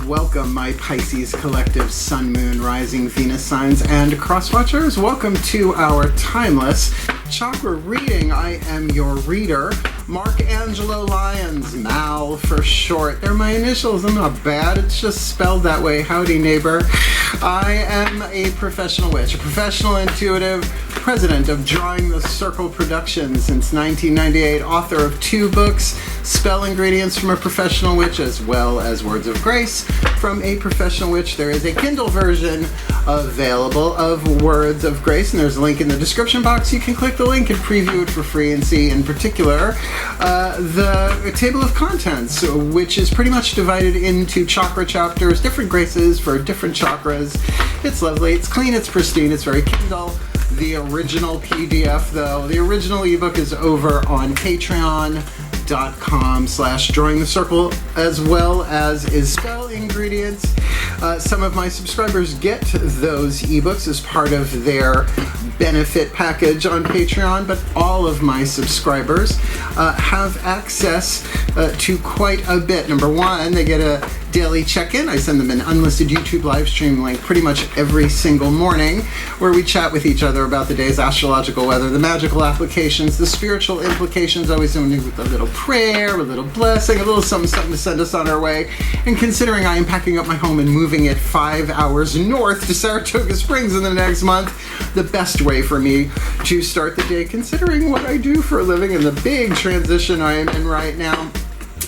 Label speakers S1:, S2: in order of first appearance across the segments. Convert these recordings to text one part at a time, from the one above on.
S1: Welcome, my Pisces collective Sun, Moon, Rising, Venus signs, and crosswatchers. Welcome to our Timeless Chakra Reading. I am your reader, Angelo, Lyons, Mal for short. They're my initials. I'm not bad. It's just spelled that way. Howdy, neighbor. I am a professional witch, a professional intuitive, president of Drawing the Circle Productions since 1998, author of 2 books, Spell Ingredients from a Professional Witch, as well as Words of Grace from a Professional Witch. There is a Kindle version available of Words of Grace, and there's a link in the description box. You can click the link and preview it for free and see, in particular, the table of contents, which is pretty much divided into chakra chapters, different graces for different chakras. It's lovely, it's clean, it's pristine, it's very Kindle. The original PDF, though, the original ebook is over on patreon.com/drawing the circle, as well as is Spell Ingredients. Some of my subscribers get those ebooks as part of their benefit package on Patreon, but all of my subscribers have access to quite a bit. Number one, they get a daily check-in. I send them an unlisted YouTube live stream link pretty much every single morning, where we chat with each other about the day's astrological weather, the magical applications, the spiritual implications, always ending with a little prayer, a little blessing, a little something to send us on our way. And considering I am packing up my home and moving it 5 hours north to Saratoga Springs in the next month, the best way for me to start the day, considering what I do for a living and the big transition I am in right now.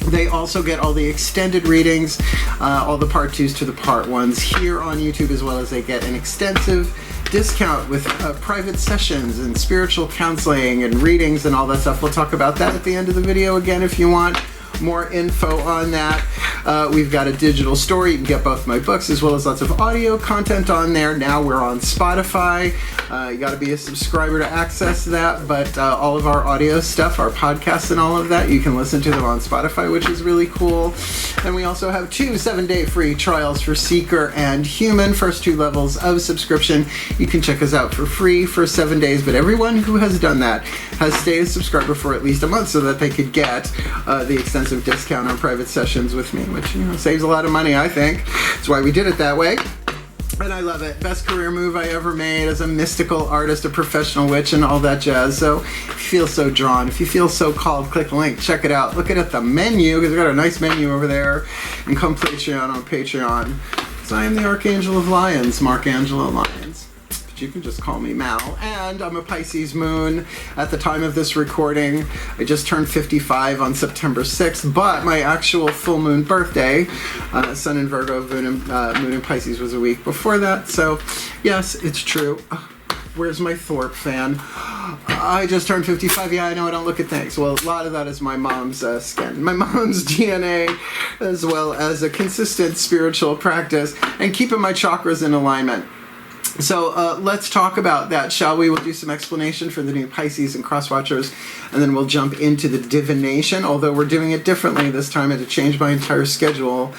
S1: They also get all the extended readings, all the part 2s to the part 1s here on YouTube, as well as they get an extensive discount with private sessions and spiritual counseling and readings and all that stuff. We'll talk about that at the end of the video again if you want more info on that. We've got a digital store. You can get both my books as well as lots of audio content on there. Now we're on Spotify. You got to be a subscriber to access that, but all of our audio stuff, our podcasts and all of that, you can listen to them on Spotify, which is really cool. And we also have 2 7-day free trials for Seeker and Human, first 2 levels of subscription. You can check us out for free for 7 days, but everyone who has done that has stayed a subscriber for at least a month so that they could get the extensive discount on private sessions with me, which, you know, saves a lot of money, I think. That's why we did it that way. And I love it. Best career move I ever made as a mystical artist, a professional witch, and all that jazz. So if you feel so drawn, if you feel so called, click the link, check it out. Look at the menu, because we've got a nice menu over there. And come Patreon on Patreon. So I am the Archangel of Lyons, Angelo Lyons. But you can just call me Mal. And I'm a Pisces moon at the time of this recording. I just turned 55 on September 6th, but my actual full moon birthday, Sun in Virgo, moon in Pisces, was a week before that. So yes, it's true. Where's my Thorpe fan? I just turned 55. Yeah, I know I don't look at things. Well, a lot of that is my mom's skin, my mom's DNA, as well as a consistent spiritual practice and keeping my chakras in alignment. So let's talk about that, shall we? We'll do some explanation for the new Pisces and crosswatchers, and then we'll jump into the divination, although we're doing it differently this time. I had to change my entire schedule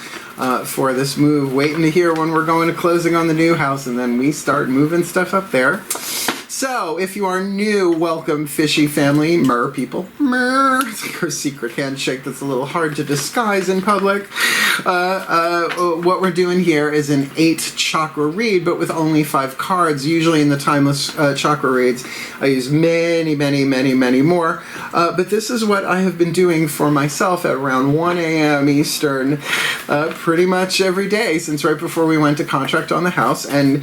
S1: for this move, waiting to hear when we're going to closing on the new house, and then we start moving stuff up there. So, if you are new, welcome, fishy family, mer people. Mer. It's like her secret handshake that's a little hard to disguise in public. What we're doing here is an 8 chakra read, but with only 5 cards. Usually in the Timeless Chakra Reads, I use many, many, many, many more. But this is what I have been doing for myself at around 1 a.m. Eastern pretty much every day since right before we went to contract on the house. And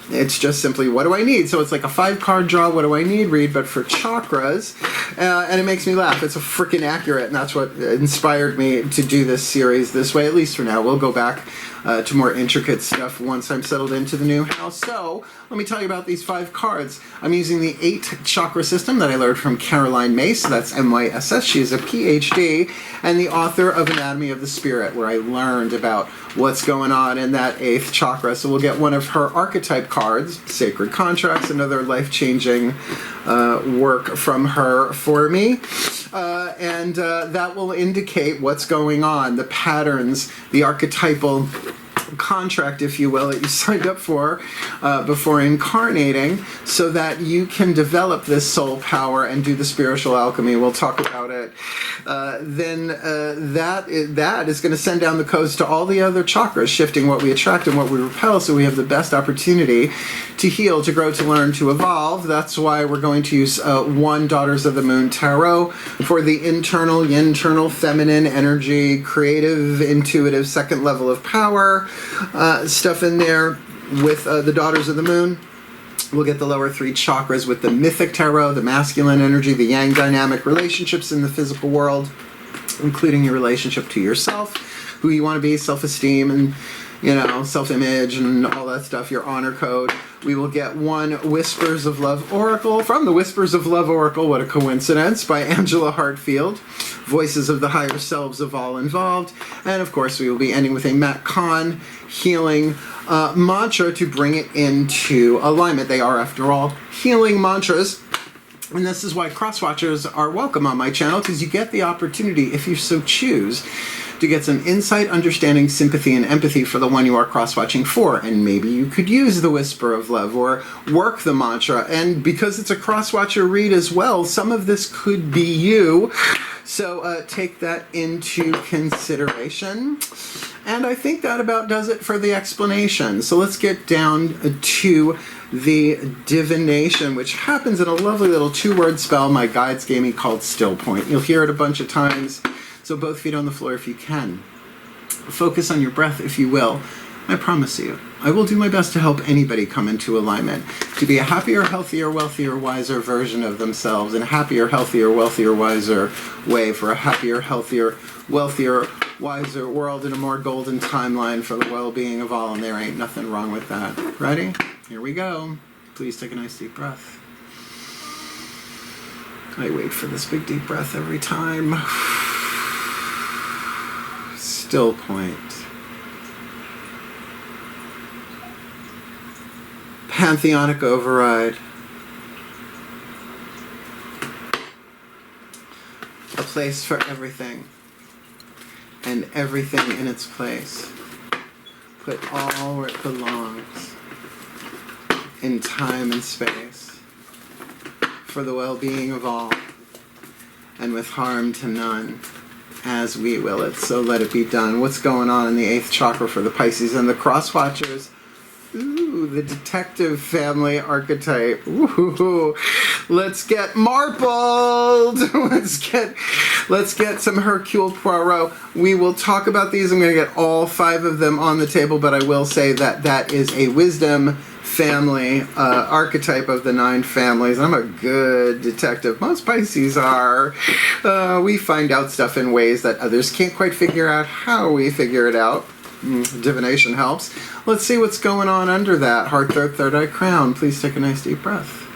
S1: it's just simply, what do I need? So it's like a 5-card draw, what do I need read, but for chakras. And it makes me laugh. It's a freaking accurate, and that's what inspired me to do this series this way, at least for now. We'll go back to more intricate stuff once I'm settled into the new house. So let me tell you about these 5 cards. I'm using the 8 chakra system that I learned from Caroline Myss. That's MYSS. She is a PhD and the author of Anatomy of the Spirit, where I learned about what's going on in that 8th chakra. So we'll get one of her archetype cards, Sacred Contracts, another life-changing work from her for me. That will indicate what's going on, the patterns, the archetypal contract, if you will, that you signed up for before incarnating, so that you can develop this soul power and do the spiritual alchemy. We'll talk about it. Then that is going to send down the codes to all the other chakras, shifting what we attract and what we repel, so we have the best opportunity to heal, to grow, to learn, to evolve. That's why we're going to use one Daughters of the Moon Tarot for the internal, yin-internal, feminine energy, creative, intuitive, second level of power stuff in there. With the Daughters of the Moon, we'll get the lower 3 chakras with the Mythic Tarot, the masculine energy, the yang dynamic, relationships in the physical world, including your relationship to yourself, who you want to be, self-esteem, and self-image and all that stuff, your honor code. We will get one Whispers of Love Oracle from the Whispers of Love Oracle, what a coincidence, by Angelo Hartfield, voices of the higher selves of all involved. And of course, we will be ending with a Matt Kahn healing mantra to bring it into alignment. They are, after all, healing mantras. And this is why cross-watchers are welcome on my channel, because you get the opportunity, if you so choose, to get some insight, understanding, sympathy, and empathy for the one you are cross-watching for. And maybe you could use the Whisper of Love or work the mantra. And because it's a cross-watcher read as well, some of this could be you. So take that into consideration. And I think that about does it for the explanation. So let's get down to the divination, which happens in a lovely little 2-word spell my guides gave me called Still Point. You'll hear it a bunch of times. So both feet on the floor if you can. Focus on your breath if you will. I promise you, I will do my best to help anybody come into alignment, to be a happier, healthier, wealthier, wiser version of themselves, in a happier, healthier, wealthier, wiser way for a happier, healthier, wealthier, wiser world, in a more golden timeline for the well-being of all, and there ain't nothing wrong with that. Ready? Here we go. Please take a nice deep breath. I wait for this big deep breath every time. Still point. Pantheonic override. A place for everything, and everything in its place. Put all where it belongs, in time and space, for the well-being of all, and with harm to none. As we will it, so let it be done. What's going on in the 8th chakra for the Pisces and the cross-watchers? Ooh, the detective family archetype. Ooh, let's get marpled. Let's get some Hercule Poirot. We will talk about these. I'm going to get all 5 of them on the table, but I will say that that is a wisdom family archetype of the 9 families. I'm a good detective. Most Pisces are. We find out stuff in ways that others can't quite figure out how we figure it out. Divination helps. Let's see what's going on under that. Heart, throat, third eye, crown. Please take a nice deep breath.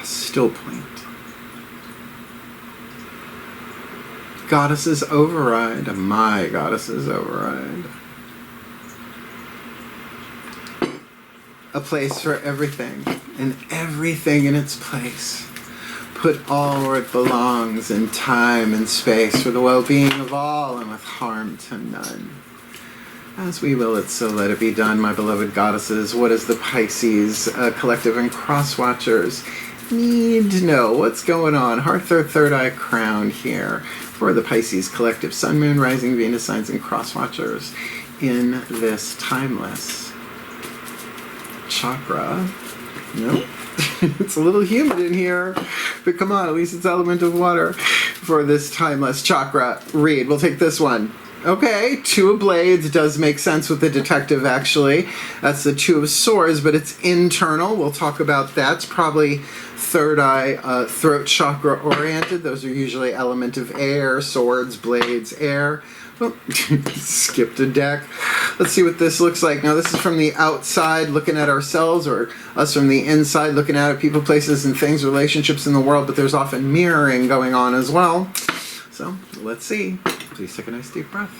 S1: Still point. Goddesses override. My goddesses override. A place for everything, and everything in its place. Put all where it belongs, in time and space, for the well-being of all, and with harm to none. As we will it, so let it be done, my beloved goddesses. What does the Pisces collective and cross-watchers need to know? What's going on? Heart, third eye, crown here for the Pisces collective, Sun, Moon, Rising, Venus signs, and cross-watchers in this timeless chakra. Nope. It's a little humid in here, but come on, at least it's element of water for this timeless chakra read. We'll take this one. Okay, 2 of Blades does make sense with the detective, actually. That's the 2 of Swords, but it's internal. We'll talk about that. It's probably third eye, throat chakra oriented. Those are usually element of air, swords, blades, air. Oh, skipped a deck. Let's see what this looks like. Now, this is from the outside, looking at ourselves, or us from the inside, looking at people, places, and things, relationships in the world, but there's often mirroring going on as well. So, let's see. Please take a nice deep breath.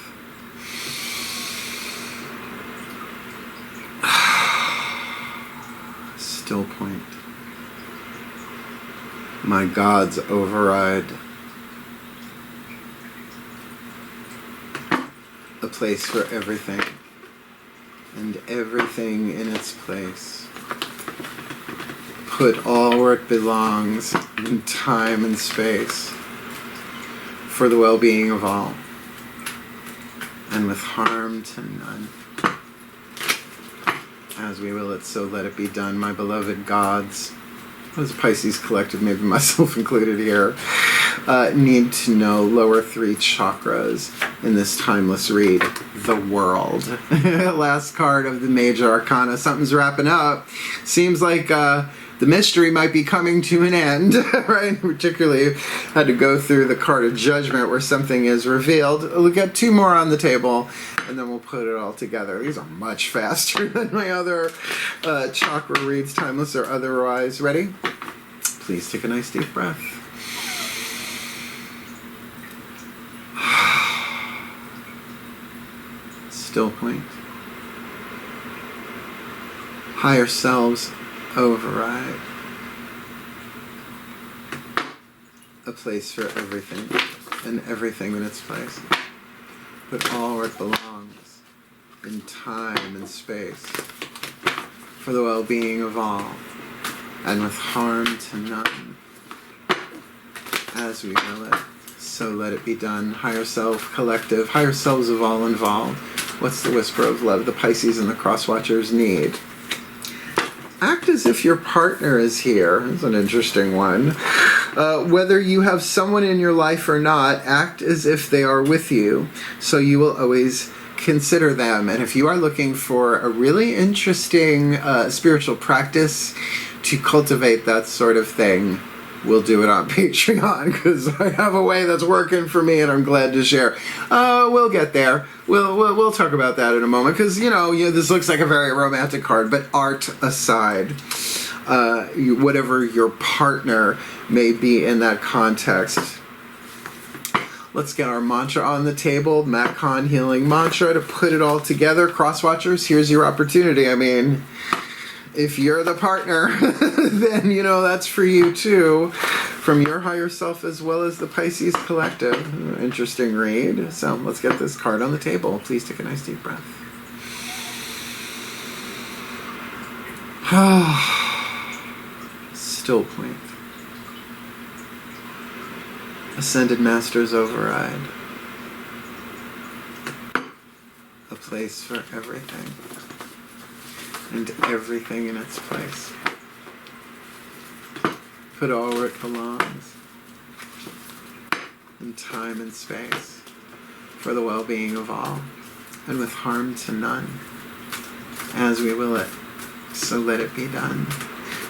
S1: Still point. My gods override. place for everything, and everything in its place. Put all where it belongs in time and space, for the well-being of all, and with harm to none. As we will it, so let it be done, my beloved gods. As Pisces Collective, maybe myself included here, need to know lower 3 chakras in this timeless read. The world. Last card of the major arcana. Something's wrapping up. Seems like the mystery might be coming to an end, right? Particularly had to go through the card of judgment where something is revealed. We'll get 2 more on the table, and then we'll put it all together. These are much faster than my other chakra reads, timeless or otherwise. Ready? Please take a nice deep breath. Still point. Higher selves override. A place for everything, and everything in its place. Put all where it belongs, in time and space, for the well-being of all, and with harm to none. As we will it, so let it be done. Higher self, collective, higher selves of all involved. What's the whisper of love the Pisces and the cross-watchers need? Act as if your partner is here. That's an interesting one. Whether you have someone in your life or not, act as if they are with you, so you will always consider them. And if you are looking for a really interesting spiritual practice to cultivate that sort of thing, we'll do it on Patreon, because I have a way that's working for me and I'm glad to share. We'll get there. We'll talk about that in a moment, because this looks like a very romantic card, but art aside, whatever your partner may be in that context. Let's get our mantra on the table, Matt Kahn Healing Mantra, to put it all together. Crosswatchers, here's your opportunity. I mean, if you're the partner, then, that's for you too, from your higher self as well as the Pisces Collective. Interesting read. So let's get this card on the table. Please take a nice deep breath. Still point. Ascended Masters override. A place for everything, and everything in its place. Put all where it belongs, in time and space, for the well-being of all, and with harm to none. As we will it, so let it be done.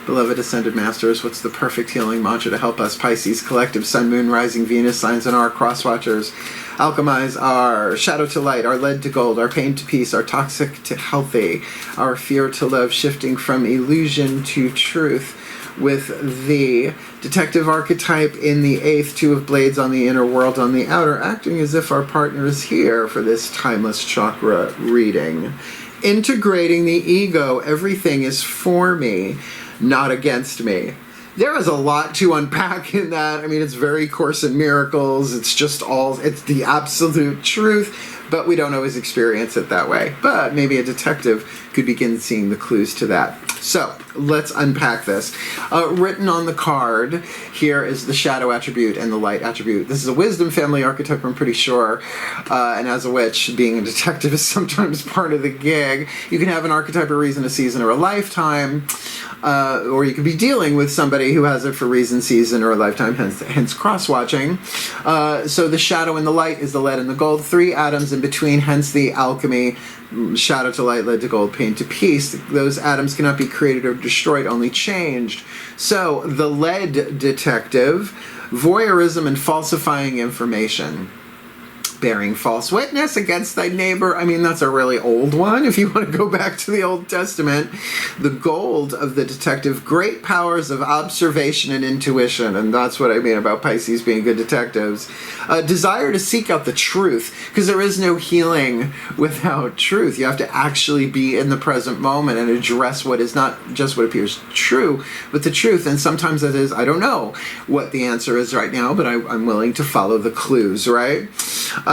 S1: Beloved Ascended Masters, what's the perfect healing mantra to help us Pisces Collective, Sun, Moon, Rising, Venus, signs, and our crosswatchers alchemize our shadow to light, our lead to gold, our pain to peace, our toxic to healthy, our fear to love, shifting from illusion to truth, with the detective archetype in the 8th, 2 of blades on the inner, world on the outer, acting as if our partner is here for this timeless chakra reading. Integrating the ego, everything is for me, not against me. There is a lot to unpack in that. I mean, it's very Course in Miracles. It's the absolute truth, but we don't always experience it that way. But maybe a detective could begin seeing the clues to that. So let's unpack this. Written on the card here is the shadow attribute and the light attribute. This is a wisdom family archetype, I'm pretty sure. And as a witch, being a detective is sometimes part of the gig. You can have an archetype, a reason, a season, or a lifetime. Or you could be dealing with somebody who has it for reason, season, or a lifetime, hence cross-watching. So the shadow and the light is the lead and the gold. 3 atoms in between, hence the alchemy. Shadow to light, lead to gold, pain to peace. Those atoms cannot be created or destroyed, only changed. So the lead detective, voyeurism and falsifying information. Bearing false witness against thy neighbor. I mean, that's a really old one. If you want to go back to the Old Testament, the gold of the detective, great powers of observation and intuition. And that's what I mean about Pisces being good detectives. Desire to seek out the truth, because there is no healing without truth. You have to actually be in the present moment and address what is not just what appears true, but the truth. And sometimes that is, I don't know what the answer is right now, but I'm willing to follow the clues, right?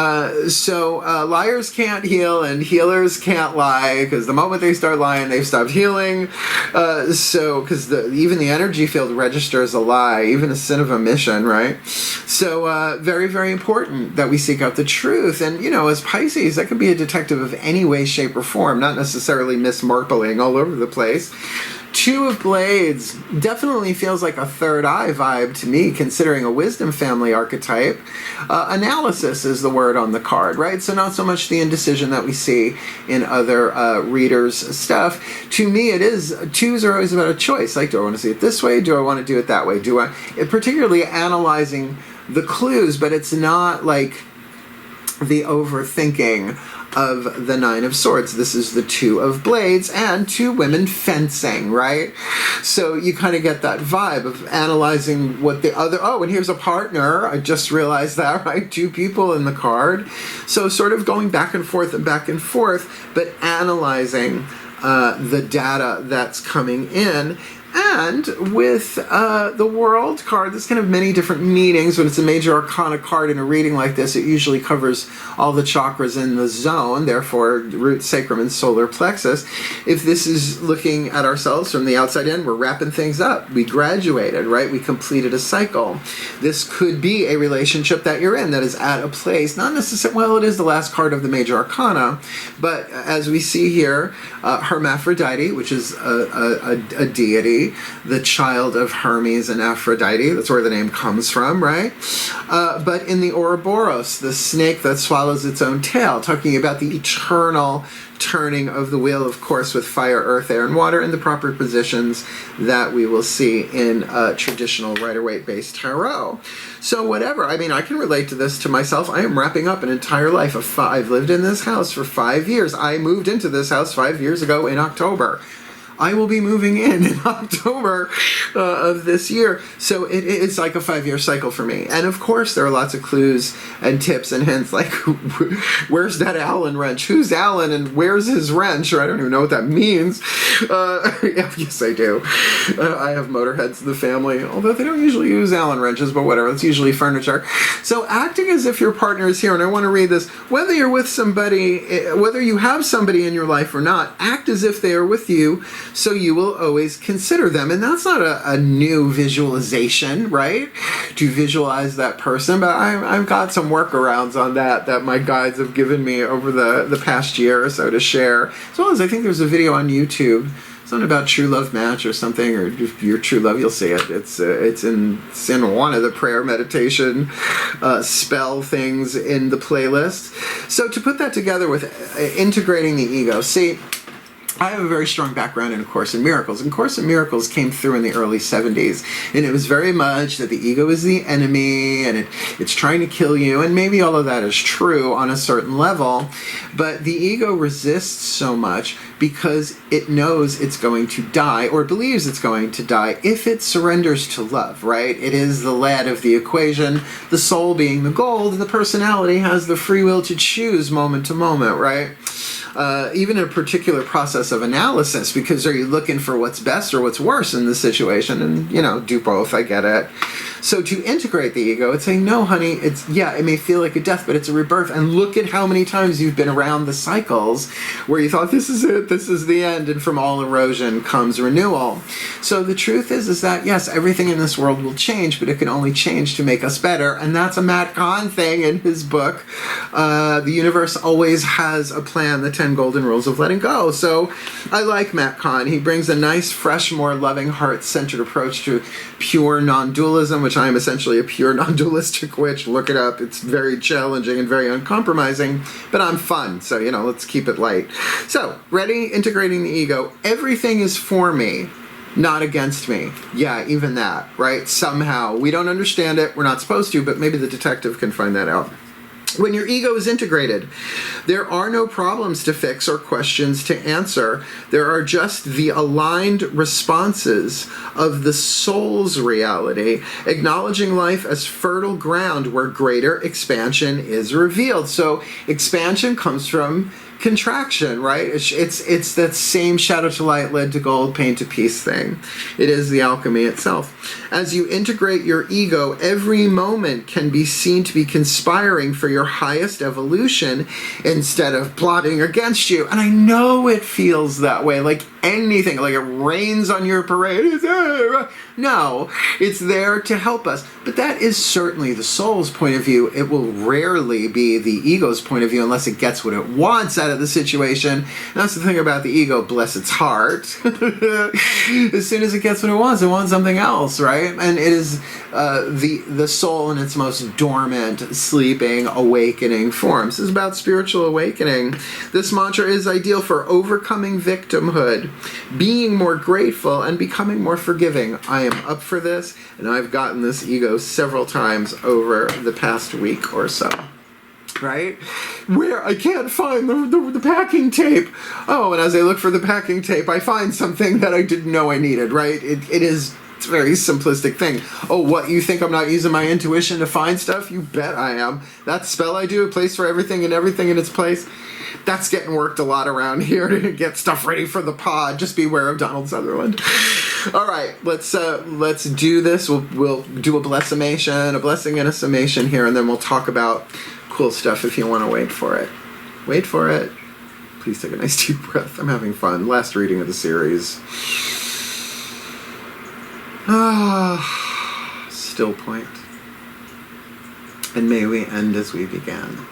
S1: Liars can't heal and healers can't lie, because the moment they start lying, they've stopped healing. Because even the energy field registers a lie, even a sin of omission, right? So very, very important that we seek out the truth. And, as Pisces, that could be a detective of any way, shape, or form, not necessarily Miss Marpling all over the place. Two of Blades definitely feels like a third eye vibe to me, considering a wisdom family archetype. Analysis is the word on the card, right? So not so much the indecision that we see in other readers' stuff. To me, it is, twos are always about a choice. Like, do I want to see it this way? Do I want to do it that way? Particularly analyzing the clues, but it's not like the overthinking of the Nine of Swords. This is the Two of Blades and two women fencing, right? So you kind of get that vibe of analyzing what the other, and here's a partner. I just realized that, right? Two people in the card. So sort of going back and forth, but analyzing the data that's coming in. And with the World card, there's kind of many different meanings. When it's a major arcana card in a reading like this, it usually covers all the chakras in the zone, therefore root, sacrum, and solar plexus. If this is looking at ourselves from the outside in, we're wrapping things up. We graduated, right? We completed a cycle. This could be a relationship that you're in that is at a place, not necessarily, well, it is the last card of the major arcana, but as we see here, Hermaphrodite, which is a deity, the child of Hermes and Aphrodite. That's where the name comes from, right? But in the Ouroboros, the snake that swallows its own tail, talking about the eternal turning of the wheel, of course, with fire, earth, air, and water in the proper positions that we will see in traditional Rider-Waite-based tarot. So whatever, I mean, I can relate to this to myself. I am wrapping up an entire life. I've lived in this house for 5 years. I moved into this house 5 years ago in October. I will be moving in October of this year. So it's like a 5-year cycle for me. And of course, there are lots of clues and tips and hints, like where's that Allen wrench? Who's Allen and where's his wrench? Or I don't even know what that means. Yes, I do. I have motorheads in the family, although they don't usually use Allen wrenches, but whatever. It's usually furniture. So acting as if your partner is here, and I want to read this, whether you're with somebody, whether you have somebody in your life or not, act as if they are with you, so you will always consider them. And that's not a new visualization, right? To visualize that person, but I've got some workarounds on that my guides have given me over the past year or so to share. As well as I think there's a video on YouTube, something about true love match or something, or your true love, you'll see it. It's in one of the prayer meditation spell things in the playlist. So to put that together with integrating the ego, see, I have a very strong background in A Course in Miracles, and Course in Miracles came through in the early 70s, and it was very much that the ego is the enemy, and it's trying to kill you, and maybe all of that is true on a certain level, but the ego resists so much because it knows it's going to die, or believes it's going to die, if it surrenders to love, right? It is the lead of the equation, the soul being the gold, and the personality has the free will to choose moment to moment, right? Even in a particular process of analysis, because are you looking for what's best or what's worse in the situation? And, do both, I get it. So to integrate the ego, it's saying, no, honey, it may feel like a death, but it's a rebirth. And look at how many times you've been around the cycles where you thought, this is it, this is the end, and from all erosion comes renewal. So the truth is that, yes, everything in this world will change, but it can only change to make us better. And that's a Matt Kahn thing in his book. The universe always has a plan, the 10 golden rules of letting go. So I like Matt Kahn. He brings a nice, fresh, more loving, heart-centered approach to pure non-dualism, which I am essentially a pure non-dualistic witch. Look it up. It's very challenging and very uncompromising, but I'm fun. So, let's keep it light. So, ready? Integrating the ego. Everything is for me, not against me. Yeah, even that, right? Somehow. We don't understand it. We're not supposed to, but maybe the detective can find that out. When your ego is integrated, there are no problems to fix or questions to answer. There are just the aligned responses of the soul's reality, acknowledging life as fertile ground where greater expansion is revealed. So expansion comes from contraction, right? It's that same shadow to light, lead to gold, pain to peace thing. It is the alchemy itself. As you integrate your ego, every moment can be seen to be conspiring for your highest evolution instead of plotting against you. And I know it feels that way, like anything, like it rains on your parade. No, it's there to help us. But that is certainly the soul's point of view. It will rarely be the ego's point of view unless it gets what it wants out of the situation. And that's the thing about the ego, bless its heart. As soon as it gets what it wants something else, right? And it is the soul in its most dormant, sleeping, awakening forms. This is about spiritual awakening. This mantra is ideal for overcoming victimhood, being more grateful, and becoming more forgiving. I am up for this, and I've gotten this ego several times over the past week or so. Right? Where I can't find the packing tape. Oh, and as I look for the packing tape, I find something that I didn't know I needed, right? It's a very simplistic thing. Oh, what, you think I'm not using my intuition to find stuff? You bet I am. That spell I do, a place for everything and everything in its place, that's getting worked a lot around here to get stuff ready for the pod. Just beware of Donald Sutherland. All right, let's do this. We'll do a blessimation, a blessing and a summation here, and then we'll talk about cool stuff if you want to wait for it. Wait for it. Please take a nice deep breath. I'm having fun. Last reading of the series. Still point. And may we end as we began.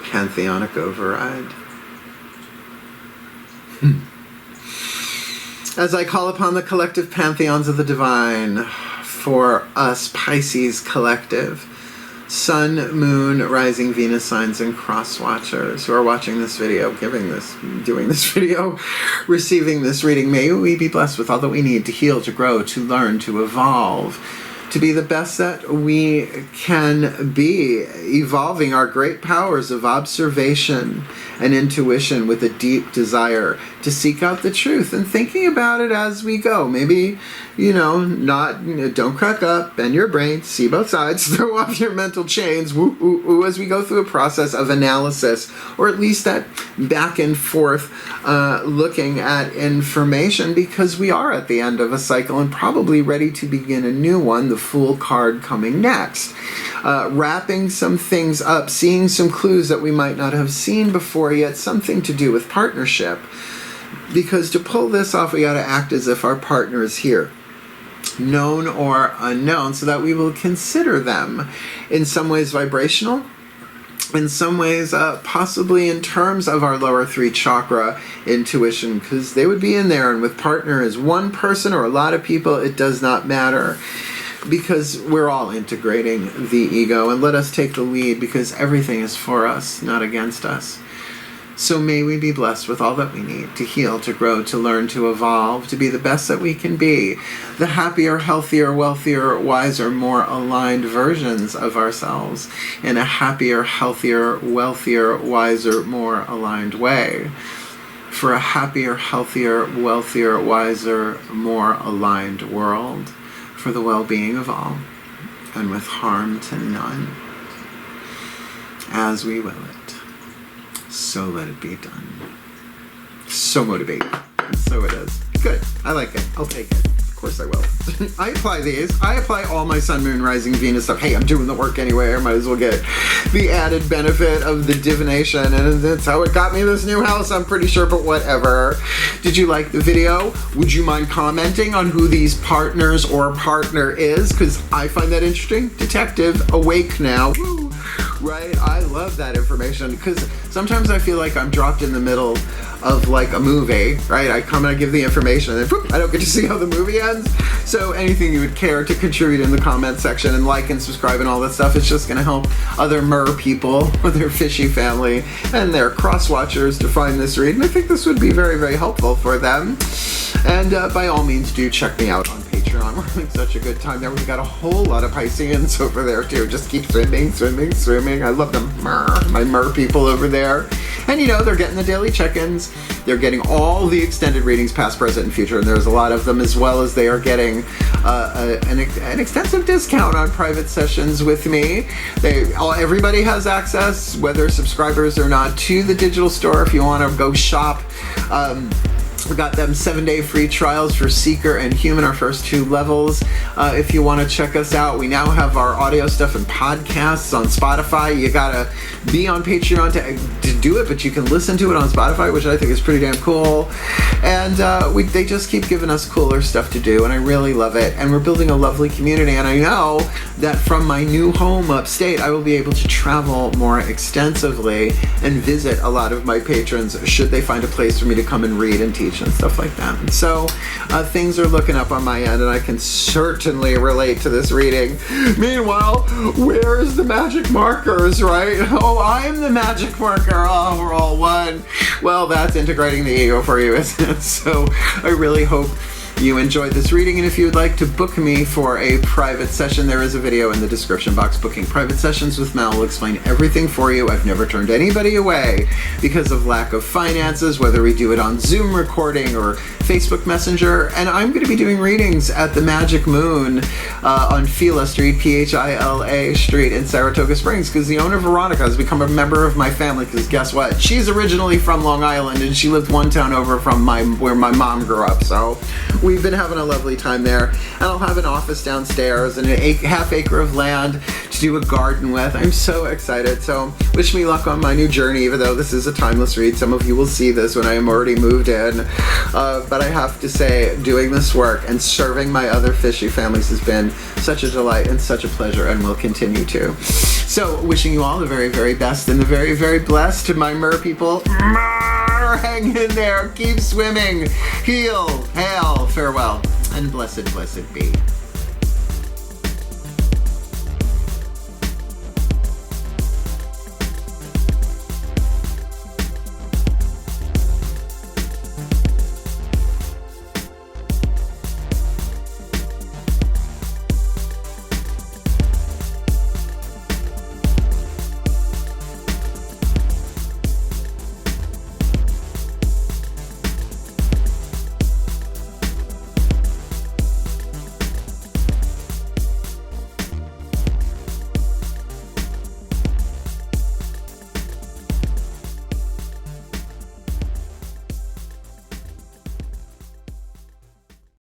S1: Pantheonic override. As I call upon the collective pantheons of the divine, for us Pisces collective, Sun, Moon, Rising, Venus signs, and cross watchers who are watching this video, doing this video, receiving this reading, may we be blessed with all that we need to heal, to grow, to learn, to evolve, to be the best that we can be, evolving our great powers of observation and intuition with a deep desire to seek out the truth and thinking about it as we go. Maybe, don't crack up, bend your brain, see both sides, throw off your mental chains, as we go through a process of analysis, or at least that back and forth looking at information, because we are at the end of a cycle and probably ready to begin a new one, the Fool card coming next. Wrapping some things up, seeing some clues that we might not have seen before yet, something to do with partnership. Because to pull this off, we got to act as if our partner is here, known or unknown, so that we will consider them in some ways vibrational, in some ways possibly in terms of our lower 3 chakra intuition, because they would be in there. And with partner as one person or a lot of people, it does not matter, because we're all integrating the ego. And let us take the lead, because everything is for us, not against us. So may we be blessed with all that we need to heal, to grow, to learn, to evolve, to be the best that we can be, the happier, healthier, wealthier, wiser, more aligned versions of ourselves in a happier, healthier, wealthier, wiser, more aligned way. For a happier, healthier, wealthier, wiser, more aligned world, for the well-being of all, and with harm to none, as we will it. So let it be done. So motivating. And so it is. Good. I like it. I'll take it. Of course I will. I apply these. I apply all my Sun, Moon, Rising, Venus stuff. Hey, I'm doing the work anyway. I might as well get the added benefit of the divination. And that's how it got me this new house, I'm pretty sure, but whatever. Did you like the video? Would you mind commenting on who these partners or partner is? Because I find that interesting. Detective, awake now. Woo. Right? I love that information, because sometimes I feel like I'm dropped in the middle of like a movie, right? I come and I give the information and then whoop, I don't get to see how the movie ends. So anything you would care to contribute in the comment section and like and subscribe and all that stuff, it's just going to help other mer people, their fishy family, and their cross watchers to find this read. And I think this would be very, very helpful for them. And by all means, do check me out on Patreon. on. We're having such a good time there. We've got a whole lot of Pisceans over there too. Just keep swimming, swimming, swimming. I love them. My mer people over there. And you know, they're getting the daily check-ins. They're getting all the extended readings, past, present, and future, and there's a lot of them, as well as they are getting an extensive discount on private sessions with me. Everybody has access, whether subscribers or not, to the digital store if you want to go shop. We got them 7-day free trials for Seeker and Human, our first 2 levels. If you want to check us out, we now have our audio stuff and podcasts on Spotify. You gotta be on Patreon to do it, but you can listen to it on Spotify, which I think is pretty damn cool. And they just keep giving us cooler stuff to do, and I really love it. And we're building a lovely community, and I know that from my new home upstate, I will be able to travel more extensively and visit a lot of my patrons should they find a place for me to come and read and teach and stuff like that. And so things are looking up on my end, and I can certainly relate to this reading. Meanwhile, where's the magic markers, right? Oh, I'm the magic marker. Oh, we're all one. Well, that's integrating the ego for you, isn't it? So I really hope you enjoyed this reading, and if you would like to book me for a private session, there is a video in the description box. Booking private sessions with Mel will explain everything for you. I've never turned anybody away because of lack of finances, whether we do it on Zoom recording or Facebook Messenger. And I'm going to be doing readings at the Magic Moon on Phila Street, Phila Street in Saratoga Springs, because the owner, Veronica, has become a member of my family, because guess what? She's originally from Long Island, and she lived one town over from where my mom grew up. So we've been having a lovely time there, and I'll have an office downstairs and a half acre of land to do a garden with. I'm so excited. So wish me luck on my new journey, even though this is a timeless read. Some of you will see this when I am already moved in. But I have to say, doing this work and serving my other fishy families has been such a delight and such a pleasure, and will continue to. So wishing you all the very, very best and the very, very blessed, my mer people. Hang in there, keep swimming, heal, hail, farewell, and blessed, blessed be.